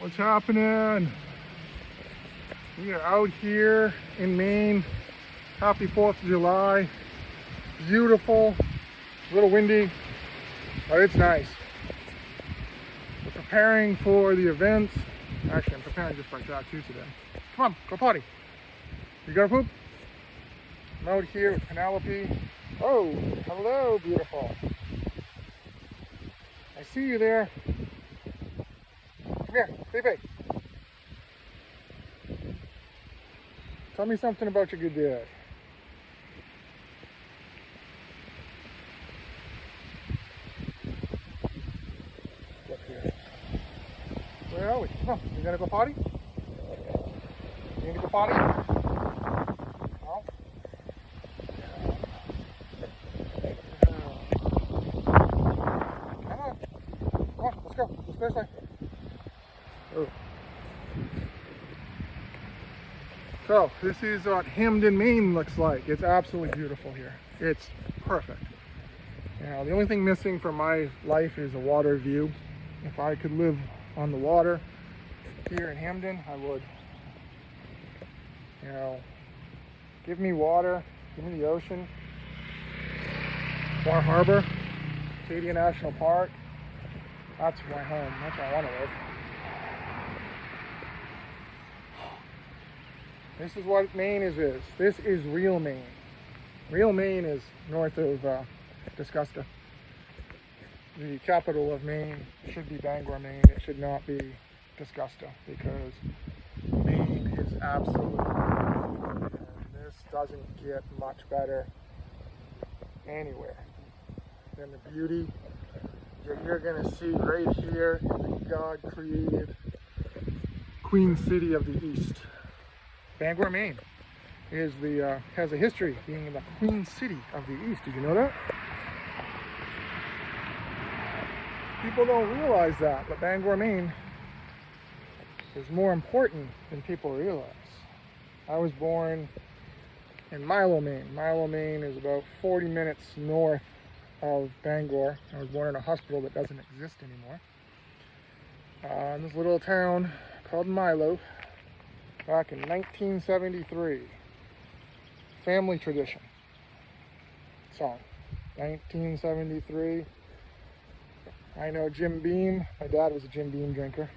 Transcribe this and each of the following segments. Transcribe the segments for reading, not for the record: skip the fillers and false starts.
What's happening? We are out here in Maine. Happy 4th of July. Beautiful. A little windy, but it's nice. We're preparing for the events. Actually, I'm preparing just like that too today. Come on, go potty. You gotta poop? I'm out here with Penelope. Oh, hello, beautiful. I see you there. Come here, baby. Tell me something about your good dad. Look here. Where are we? Come on, you gonna go potty? You need to go potty? No? Come on. Come on, let's go. Let's go this way. Oh. So, this is what Hamden, Maine looks like. It's absolutely beautiful here. It's perfect. Now, the only thing missing from my life is a water view. If I could live on the water here in Hamden, I would. You know, give me water, give me the ocean, Bar Harbor, Acadia National Park. That's my home. That's where I want to live. This is what Maine is. This is real Maine. Real Maine is north of Disgusta. The capital of Maine should be Bangor, Maine. It should not be Disgusta, because Maine is absolutely beautiful. And this doesn't get much better anywhere than the beauty you're going to see right here in the God-created Queen City of the East. Bangor, Maine is has a history being the Queen City of the East. Did you know that? People don't realize that, but Bangor, Maine is more important than people realize. I was born in Milo, Maine. Milo, Maine is about 40 minutes north of Bangor. I was born in a hospital that doesn't exist anymore. In this little town called Milo, back in 1973. Family tradition song. 1973. I know Jim Beam. My dad was a Jim Beam drinker.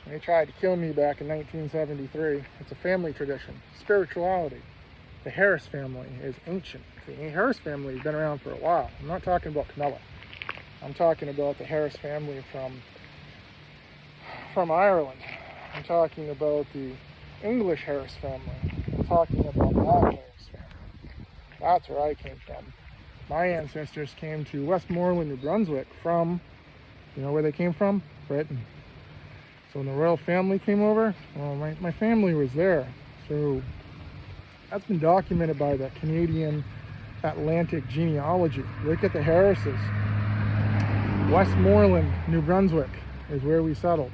They tried to kill me back in 1973. It's a family tradition. Spirituality. The Harris family is ancient. The Harris family has been around for a while. I'm not talking about Camilla. I'm talking about the Harris family from Ireland. I'm talking about the English Harris family. I'm talking about that Harris family. That's where I came from. My ancestors came to Westmoreland, New Brunswick from, you know where they came from? Britain. So when the royal family came over, well, my family was there. So that's been documented by the Canadian Atlantic genealogy. Look at the Harrises. Westmoreland, New Brunswick is where we settled.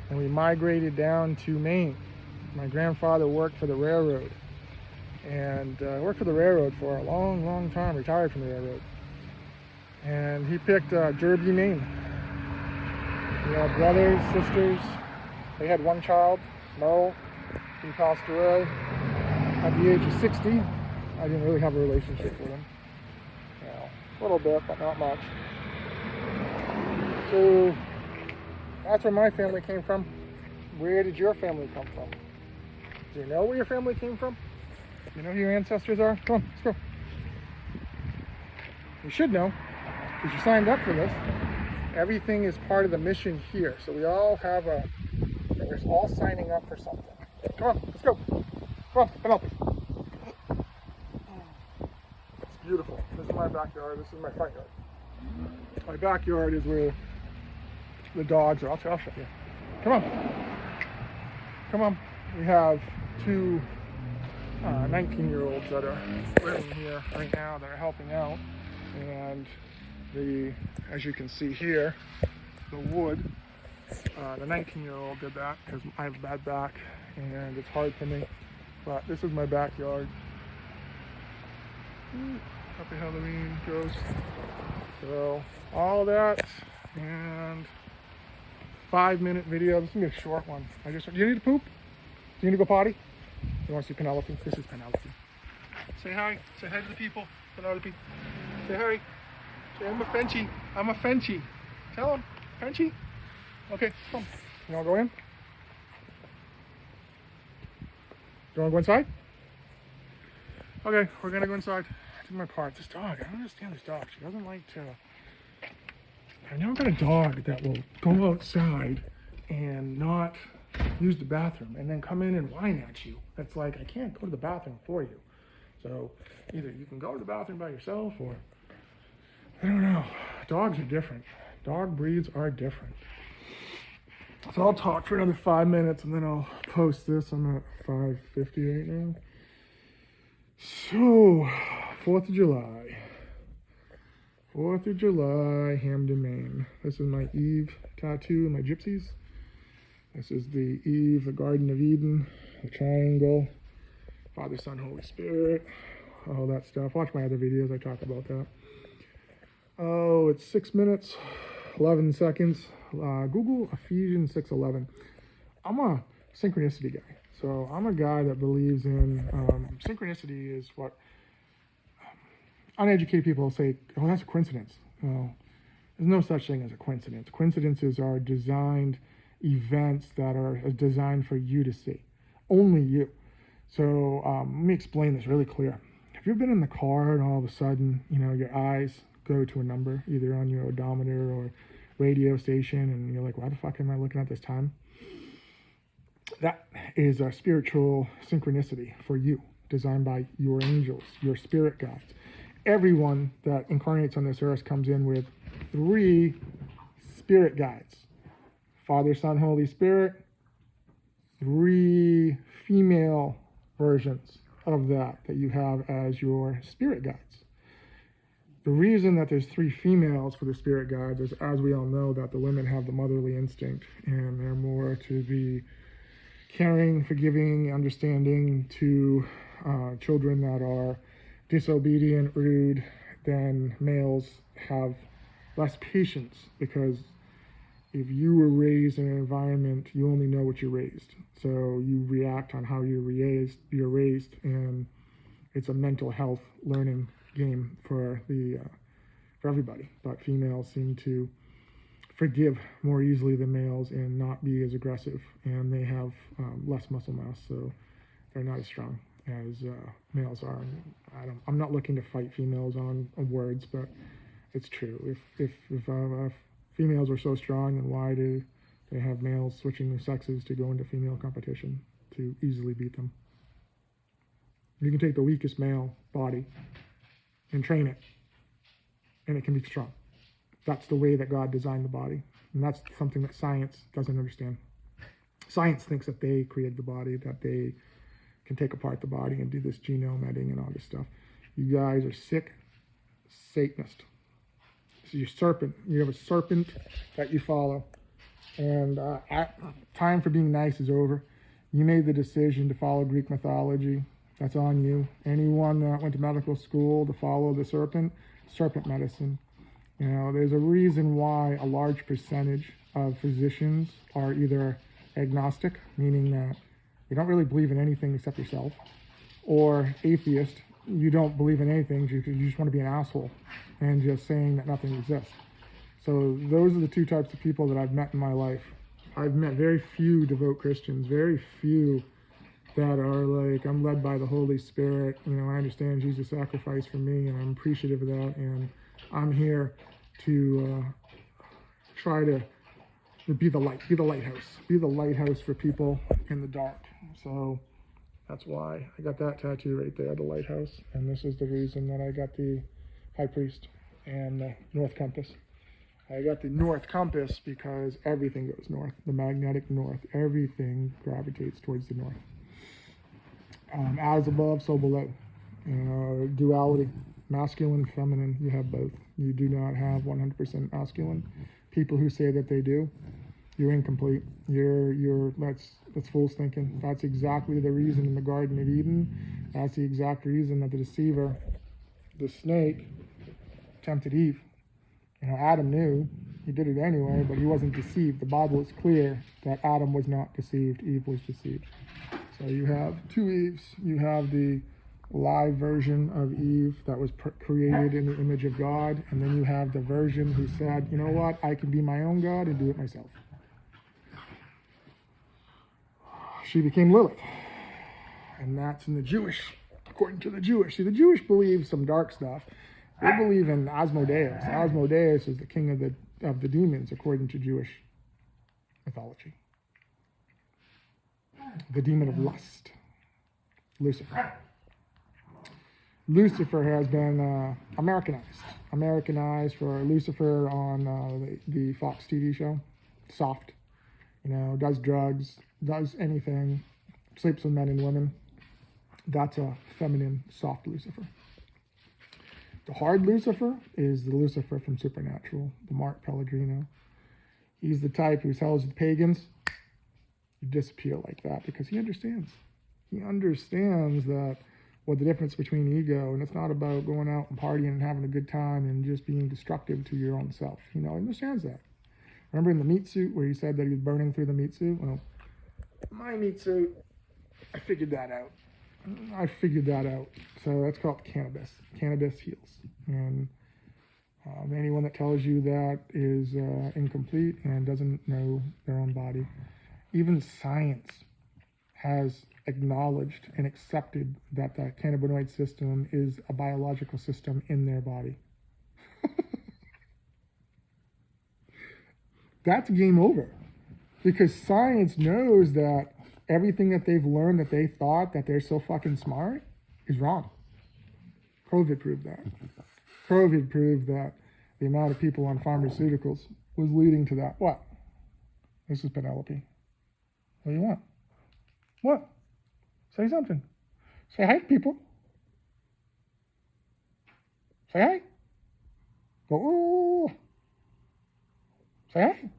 And we migrated down to Maine. My grandfather worked for the railroad. And worked for the railroad for a long, long time, retired from the railroad. And he picked Derby, Maine. We had brothers, sisters. They had one child, Merle. He passed away at the age of 60. I didn't really have a relationship with him. You know, a little bit, but not much. So that's where my family came from. Where did your family come from? Do you know where your family came from? You know who your ancestors are? Come on, let's go. You should know, because you signed up for this. Everything is part of the mission here. So we all have we're all signing up for something. Come on, let's go. Come on, Penelope. It's beautiful. This is my backyard. This is my front yard. My backyard is where the dogs are. I'll show you. Come on. Come on. We have two 19-year-olds that are living here right now that are helping out. And as you can see here, the wood, the 19-year-old did that because I have a bad back and it's hard for me. But this is my backyard. Happy Halloween, Ghost. So all that and 5-minute video. This is gonna be a short one. Do you need to poop? Do you need to go potty? You want to see Penelope? This is Penelope. Say hi. Say hi to the people. Penelope. Say hi. Say, I'm a Frenchie. I'm a Frenchie. Tell him. Frenchie. Okay, come. You want to go in? You want to go inside? Okay, we're going to go inside. Do my part. This dog, I don't understand this dog. She doesn't like to... I've never got a dog that will go outside and not use the bathroom and then come in and whine at you. It's like, I can't go to the bathroom for you. So either you can go to the bathroom by yourself or, I don't know. Dogs are different. Dog breeds are different. So I'll talk for another 5 minutes and then I'll post this. I'm at 5:50 right now. So, 4th of July. 4th of July, Hamden, Maine. This is my Eve tattoo and my gypsies. This is the Eve, the Garden of Eden, the triangle, Father, Son, Holy Spirit, all that stuff. Watch my other videos, I talk about that. Oh, it's 6 minutes, 11 seconds. Google Ephesians 6:11. I'm a synchronicity guy. So I'm a guy that believes in synchronicity is what uneducated people say, oh, that's a coincidence. Well, there's no such thing as a coincidence. Coincidences are designed events that are designed for you to see. Only you. So let me explain this really clear. Have you ever been in the car and all of a sudden, your eyes go to a number, either on your odometer or radio station, and you're like, why the fuck am I looking at this time? That is a spiritual synchronicity for you, designed by your angels, your spirit guides. Everyone that incarnates on this earth comes in with 3 spirit guides. Father, Son, Holy Spirit, 3 female versions of that you have as your spirit guides. The reason that there's 3 females for the spirit guides is, as we all know, that the women have the motherly instinct and they're more to be caring, forgiving, understanding to children that are disobedient, rude, then males have less patience, because if you were raised in an environment, you only know what you're raised. So you react on how you're raised, and it's a mental health learning game for everybody. But females seem to forgive more easily than males and not be as aggressive, and they have less muscle mass, so they're not as strong as males are. I'm not looking to fight females on words, but it's true. If females are so strong, then why do they have males switching the sexes to go into female competition to easily beat them? You can take the weakest male body and train it, and it can be strong. That's the way that God designed the body. And that's something that science doesn't understand. Science thinks that they created the body, that they can take apart the body and do this genome editing and all this stuff. You guys are sick Satanists. So you're serpent. You have a serpent that you follow. And time for being nice is over. You made the decision to follow Greek mythology. That's on you. Anyone that went to medical school to follow the serpent medicine. There's a reason why a large percentage of physicians are either agnostic, meaning that you don't really believe in anything except yourself, or atheist, you don't believe in anything, you just want to be an asshole and just saying that nothing exists. So those are the 2 types of people that I've met in my life. I've met very few devout Christians, very few that are like, I'm led by the Holy Spirit, I understand Jesus sacrificed for me, and I'm appreciative of that, and I'm here to try to be the lighthouse for people in the dark. So that's why I got that tattoo right there, the lighthouse, and this is the reason that I got the high priest and the north compass. I got the north compass because everything goes north, the magnetic north, everything gravitates towards the north. As above, so below. Duality, masculine, feminine, you have both. You do not have 100% masculine. People who say that they do, you're incomplete. That's fool's thinking. That's exactly the reason in the Garden of Eden. That's the exact reason that the deceiver, the snake, tempted Eve. Adam knew. He did it anyway, but he wasn't deceived. The Bible is clear that Adam was not deceived. Eve was deceived. So you have two Eves. You have the live version of Eve that was created in the image of God, and then you have the version who said, you know what, I can be my own God and do it myself. She became Lilith, and that's in the Jewish, according to the Jewish. See, the Jewish believe some dark stuff. They believe in Asmodeus. Asmodeus is the king of the demons, according to Jewish mythology. The demon of lust, Lucifer. Lucifer has been Americanized for Lucifer on the Fox TV show. Soft, does drugs, does anything, sleeps with men and women. That's a feminine, soft Lucifer. The hard Lucifer is the Lucifer from Supernatural, the Mark Pellegrino. He's the type who tells the pagans, you disappear like that, because he understands. He understands that the difference between ego, and it's not about going out and partying and having a good time and just being destructive to your own self. He understands that. Remember in the meat suit where he said that he was burning through the meat suit? Well, my meat suit, I figured that out. So that's called cannabis. Cannabis heals. And anyone that tells you that is incomplete and doesn't know their own body. Even science has acknowledged and accepted that the cannabinoid system is a biological system in their body. That's game over. Because science knows that everything that they've learned that they thought that they're so fucking smart is wrong. COVID proved that. COVID proved that the amount of people on pharmaceuticals was leading to that. What? This is Penelope. What do you want? What? Say something. Say hi to people. Say hi. Go, ooh. Say hi.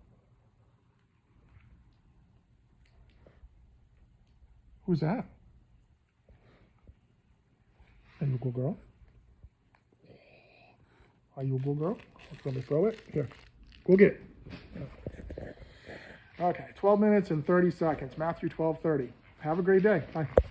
Who's that? Are you a good girl? Are you a good girl? Let me throw it. Here. Go get it. Okay, 12 minutes and 30 seconds. Matthew 12:30. Have a great day. Bye.